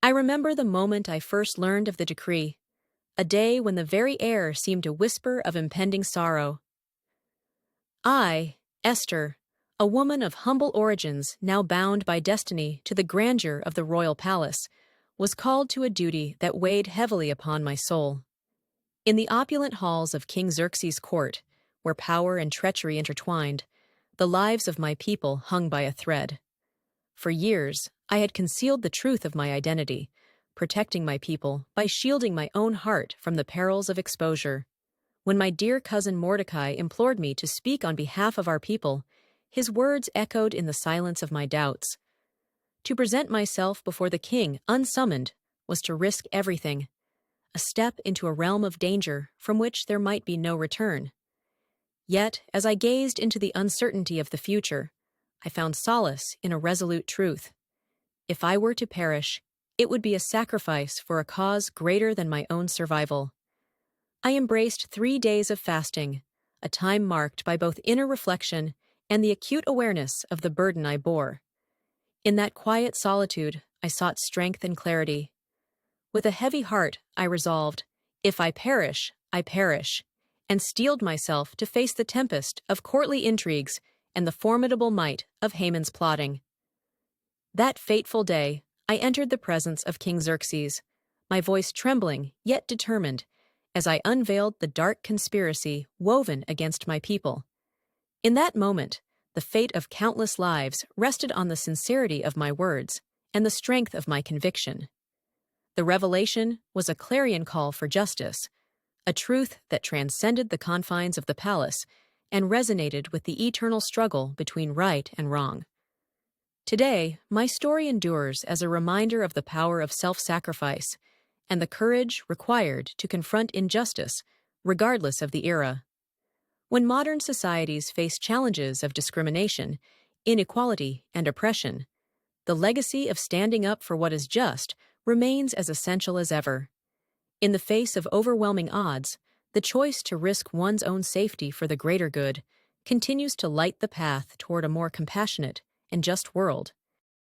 I remember the moment I first learned of the decree, a day when the very air seemed to whisper of impending sorrow. I, Esther, a woman of humble origins now bound by destiny to the grandeur of the royal palace, was called to a duty that weighed heavily upon my soul. In the opulent halls of King Xerxes' court, where power and treachery intertwined, the lives of my people hung by a thread. For years, I had concealed the truth of my identity, protecting my people by shielding my own heart from the perils of exposure. When my dear cousin Mordecai implored me to speak on behalf of our people, his words echoed in the silence of my doubts. To present myself before the king unsummoned was to risk everything, a step into a realm of danger from which there might be no return. Yet, as I gazed into the uncertainty of the future, I found solace in a resolute truth. If I were to perish, it would be a sacrifice for a cause greater than my own survival. I embraced 3 days of fasting, a time marked by both inner reflection and the acute awareness of the burden I bore. In that quiet solitude, I sought strength and clarity. With a heavy heart, I resolved, if I perish, and steeled myself to face the tempest of courtly intrigues and the formidable might of Haman's plotting. That fateful day, I entered the presence of King Xerxes, my voice trembling yet determined, as I unveiled the dark conspiracy woven against my people. In that moment, the fate of countless lives rested on the sincerity of my words and the strength of my conviction. The revelation was a clarion call for justice, a truth that transcended the confines of the palace and resonated with the eternal struggle between right and wrong. Today, my story endures as a reminder of the power of self-sacrifice and the courage required to confront injustice, regardless of the era. When modern societies face challenges of discrimination, inequality, and oppression, the legacy of standing up for what is just remains as essential as ever. In the face of overwhelming odds, the choice to risk one's own safety for the greater good continues to light the path toward a more compassionate and just world.